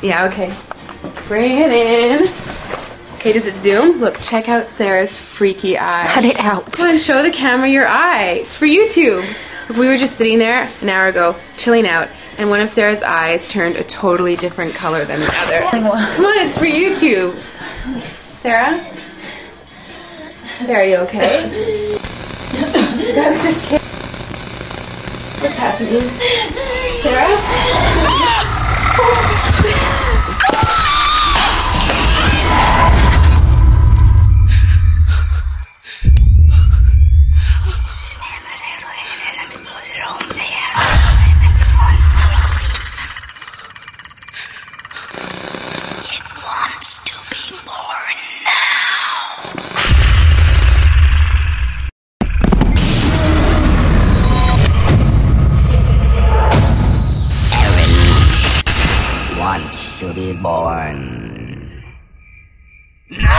Yeah, okay. Bring it in. Okay, does it zoom? Look, check out Sarah's freaky eye. Cut it out. Come on, show the camera your eye. It's for YouTube. Look, we were just sitting there an hour ago, chilling out, and one of Sarah's eyes turned a totally different color than the other. Come on, it's for YouTube. Sarah? Sarah, are you okay? I was just kidding. What's happening? Sarah? It wants to be born now. Erin wants to be born. No!